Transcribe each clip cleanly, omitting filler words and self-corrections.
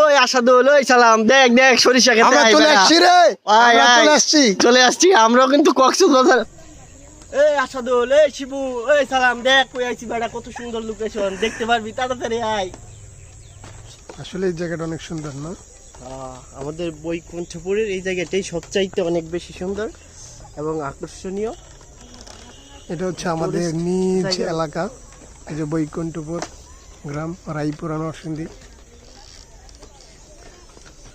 ওই আসাদুল, ওই সালাম, দেখ দেখ সরিষা খেতে আমরা চলে আসছি রে, আমরা চলে আসছি। চলে আসছি আমরাও কিন্তু কক্সবাজার। এই আসাদুল, এই শিবু, ওই সালাম, দেখ কই আইছি বেটা, কত সুন্দর লোকেশন, দেখতে পারবি, তাড়াতাড়ি আয়। আসলে এই জায়গাটা অনেক সুন্দর না? আমাদের বৈকুণ্ঠপুরের এই জায়গাটাই সবচাইতে অনেক বেশি সুন্দর এবং আকর্ষণীয়। এটা হচ্ছে আমাদের নিজ জায়গা। এলাকা, এই যে বৈকুণ্ঠপুর গ্রাম, রায়পুর নরসিংদী।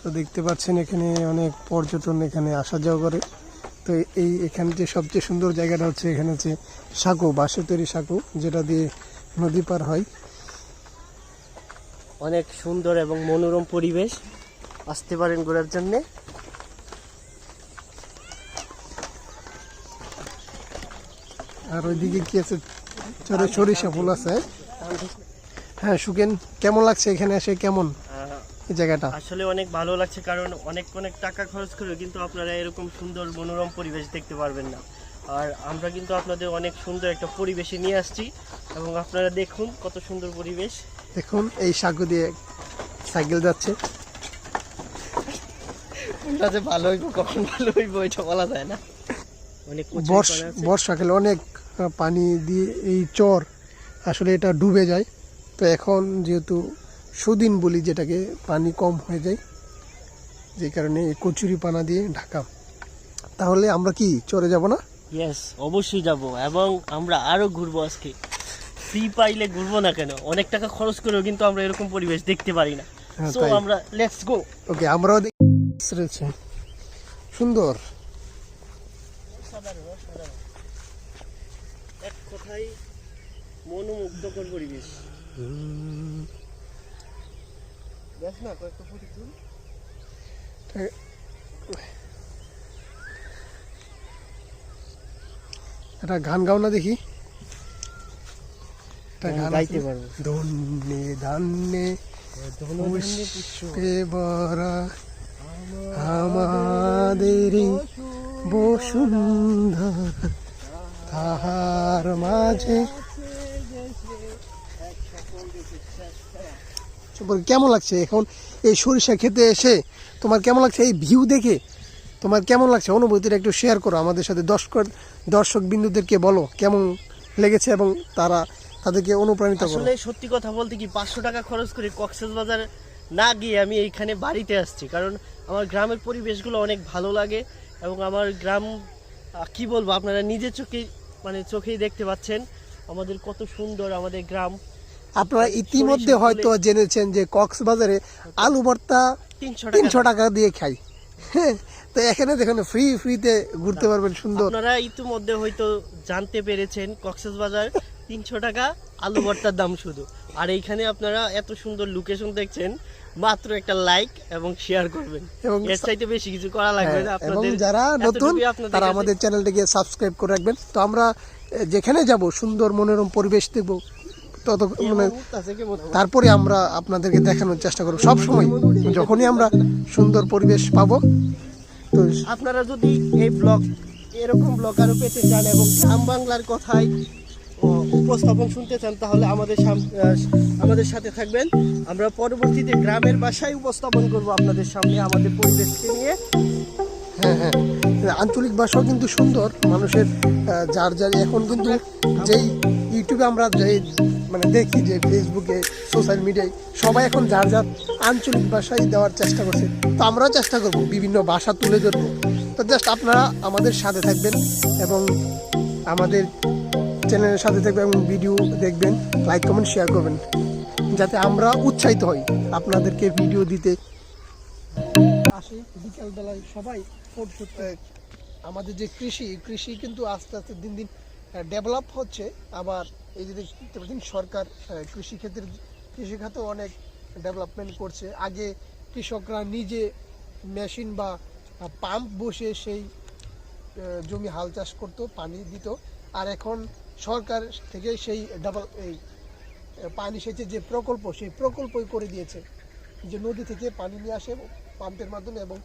তো দেখতে পাচ্ছেন এখানে অনেক পর্যটন এখানে আসা যাওয়া করে। তো এখানে যে সবচেয়ে সুন্দর জায়গাটা হচ্ছে, এখানে হচ্ছে সাঁকো, বাঁশের তৈরি সাঁকো, যেটা দিয়ে নদী পার হয়। অনেক সুন্দর এবং মনোরম পরিবেশ, আসতে পারেন ঘোরার জন্যে। আর ওইদিকে কি আছে, চরে সরিষা ফুল আছে। হ্যাঁ সুকেন, কেমন লাগছে এখানে এসে, কেমন এই জায়গাটা? আসলে অনেক ভালো লাগছে, কারণ অনেক অনেক টাকা খরচ করে কিন্তু আপনারা এরকম সুন্দর মনোরম পরিবেশ দেখতে পারবেন না। আর আমরা কিন্তু আপনাদের অনেক সুন্দর একটা পরিবেশে নিয়ে আসছি, এবং আপনারা দেখুন কত সুন্দর পরিবেশ। দেখুন এই সাঁকো দিয়ে সাইকেল যাচ্ছে। ভালো হইব, কখন ভালো হইব এটা বলা যায় না। অনেক বর্ষাকালে অনেক পানি দিয়ে এই চর আসলে এটা ডুবে যায়। তো এখন যেহেতু সুদিন বলি, যেটাকে পানি কম হয়ে যায়, যে কারণে এই কচুরি পানা দিয়ে ঢাকা। তাহলে আমরা কি চরে যাব না? ইয়েস, অবশ্যই যাব, এবং আমরা আরো ঘুরবো আজকে। ফ্রি পাইলে ঘুরবো না কেন, অনেক টাকা খরচ করেও কিন্তু আমরা এরকম পরিবেশ দেখতে পারি না। হ্যাঁ, সো তাই। আমরা লেটস গো। ওকে, আমরাও রয়েছে সুন্দর। এক কথায় মনোমুগ্ধকর পরিবেশ। দেখ না কয়েকটা ফুটি তুল। একটা গান গাও না দেখি। একটা গান গাইতে আছে। পারবো। ধন্যে ধান্যে পুষ্পে ভরা আমাদের বসুন্ধরা, তাহার মাঝে। কেমন লাগছে এখন এই সরিষা খেতে এসে? তোমার কেমন লাগছে এই ভিউ দেখে? তোমার কেমন লাগছে অনুভূতিটা একটু শেয়ার করো আমাদের সাথে, দর্শক বিন্দুদেরকে বলো কেমন লেগেছে, এবং তাদেরকে অনুপ্রাণিত করো। আসলে সত্যি কথা বলতে কি, 500 টাকা খরচ করে কক্সবাজার না গিয়ে আমি এইখানে বাড়িতে আসছি, কারণ আমার গ্রামের পরিবেশগুলো অনেক ভালো লাগে। এবং আমার গ্রাম কি বলবো, আপনারা নিজের চোখেই দেখতে পাচ্ছেন আমাদের কত সুন্দর আমাদের গ্রাম। আপনারা ইতিমধ্যে হয়তো জেনেছেন যে কক্সবাজারে আলু ভর্তা 300 টাকা দিয়ে খাই। হ্যাঁ, তো এখানে দেখুন ফ্রিতে ঘুরতে পারবেন সুন্দর। আপনারা ইতিমধ্যে হয়তো জানতে পেরেছেন কক্সবাজার 300 টাকা আলু ভর্তার দাম শুধু। আর এইখানে আপনারা এত সুন্দর লোকেশন দেখছেন, মাত্র একটা লাইক এবং শেয়ার করবেন, এবং এর চাইতে বেশি কিছু করা লাগবে না। এবং যারা নতুন তারা আমাদের চ্যানেলটিকে সাবস্ক্রাইব করে রাখবেন। তো আমরা যেখানে যাব সুন্দর মনোরম পরিবেশ দেখব, তত মানে তারপরে আমরা আপনাদেরকে দেখানোর চেষ্টা করব সব সময়, যখনই আমরা সুন্দর পরিবেশ পাবো। তো আপনারা যদি এই এরকম ব্লগ আরো পেতে চান এবং গ্রাম বাংলার কথাই উপস্থাপন শুনতে চান, তাহলে আমাদের সাথে থাকবেন। আমরা পরবর্তীতে গ্রামের ভাষায় উপস্থাপন করব আপনাদের সামনে আমাদের পরিবেশকে নিয়ে। হ্যাঁ হ্যাঁ, আঞ্চলিক ভাষাও কিন্তু সুন্দর মানুষের, যার এখন কিন্তু যেই ইউটিউবে আমরা মানে দেখি, যে ফেসবুকে সোশ্যাল মিডিয়ায় সবাই এখন যার আঞ্চলিক ভাষায় দেওয়ার চেষ্টা করছে। তো আমরাও চেষ্টা করব বিভিন্ন ভাষা তুলে ধরবো। তো জাস্ট আপনারা আমাদের সাথে থাকবেন এবং আমাদের চ্যানেলের সাথে থাকবেন, এবং ভিডিও দেখবেন, লাইক কমেন্ট শেয়ার করবেন, যাতে আমরা উৎসাহিত হই আপনাদেরকে ভিডিও দিতে। আসি বিকালবেলায় সবাই আমাদের যে কৃষি কিন্তু আস্তে আস্তে দিন দিন ডেভেলপ হচ্ছে। আবার এই যে দেখতে পাচ্ছেন সরকার কৃষি খাতেও অনেক ডেভেলপমেন্ট করছে। আগে কৃষকরা নিজে মেশিন বা পাম্প বসে সেই জমি হাল চাষ করতো, পানি দিত। আর এখন সরকার থেকে সেই এই পানি সেচের যে প্রকল্প, সেই প্রকল্পই করে দিয়েছে, যে নদী থেকে পানি নিয়ে আসে পাম্পের মাধ্যমে, এবং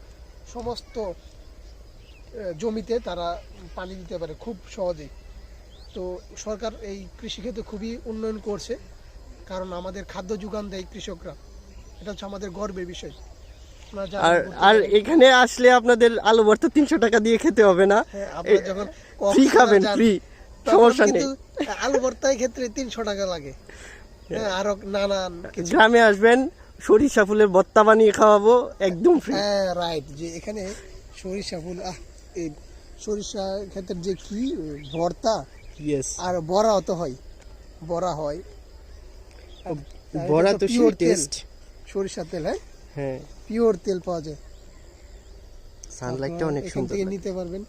সমস্ত জমিতে তারা পানি দিতে পারে খুব সহজেই। তো সরকার এই কৃষিক্ষেত্রে খুবই উন্নয়ন করছে, কারণ আমাদের খাদ্য যোগান দেয় কৃষকরা। এটা হচ্ছে আমাদের গর্বের বিষয়। আপনারা যারা আর ঘুরতে আর যাবেন, এখানে আসলে আপনাদের আলু ভর্তা 300 টাকা দিয়ে খেতে হবে না, হ্যাঁ, আপনারা যখন ফ্রি কক্সবাজার খাবেন, যান, ফ্রি, তখন সমস্যা নেই। কিন্তু আলু ভর্তার ক্ষেত্রে 300 টাকা লাগে। হ্যাঁ, আরো নানান কিছু। গ্রামে আসবেন, সরিষা ফুলের ভর্তা বানিয়ে খাওয়াবো, একদম ফ্রি। হ্যাঁ রাইট, যে এখানে সরিষা ফুল, এই সরিষা ক্ষেত্রে যে কি ভর্তা, ইয়েস, আর বড়াও তো হয়, বড়া হয়। আর বড়া এটা তো pure সেই তেল, টেস্ট। সরিষা তেল, হ্যাঁ হ্যাঁ, পিওর তেল পাওয়া যায়। সানলাইটটা আপনারা অনেক এখান সুন্দর থেকে লাগে। নিতে পারবেন।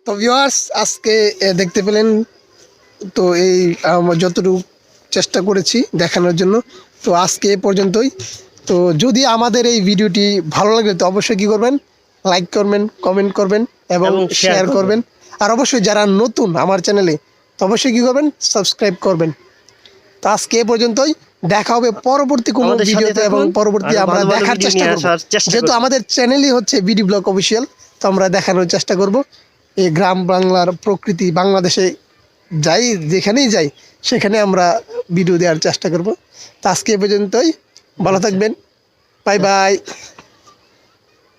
তো ভিউয়ার্স, আজকে দেখতে পেলেন তো এই যতটুকু চেষ্টা করেছি দেখানোর জন্য, তো আজকে এ পর্যন্তই। তো যদি আমাদের এই ভিডিওটি ভালো লাগে তো অবশ্যই কি করবেন, লাইক করবেন, কমেন্ট করবেন এবং এবং share শেয়ার করবেন। আর অবশ্যই যারা নতুন আমার চ্যানেলে, তো অবশ্যই কি করবেন, সাবস্ক্রাইব করবেন। তো আজকে এ পর্যন্তই, দেখা হবে পরবর্তী কোনো আমাদের সাথে ভিডিওতে এবং থাকুন, পরবর্তী আরো আমরা ভালো ভালো দেখার ভিডিও চেষ্টা নিয়ে করব। আসার চেষ্টা যেহেতু করব। আমাদের চ্যানেলই হচ্ছে বিডি ব্লগ অফিসিয়াল, তো আমরা দেখানোর চেষ্টা করব এই গ্রাম বাংলার প্রকৃতি, বাংলাদেশে যাই যেখানেই যাই সেখানে আমরা ভিডিও দেওয়ার চেষ্টা করব। তো আজকে এ পর্যন্তই, ভালো থাকবেন, বাই বাই।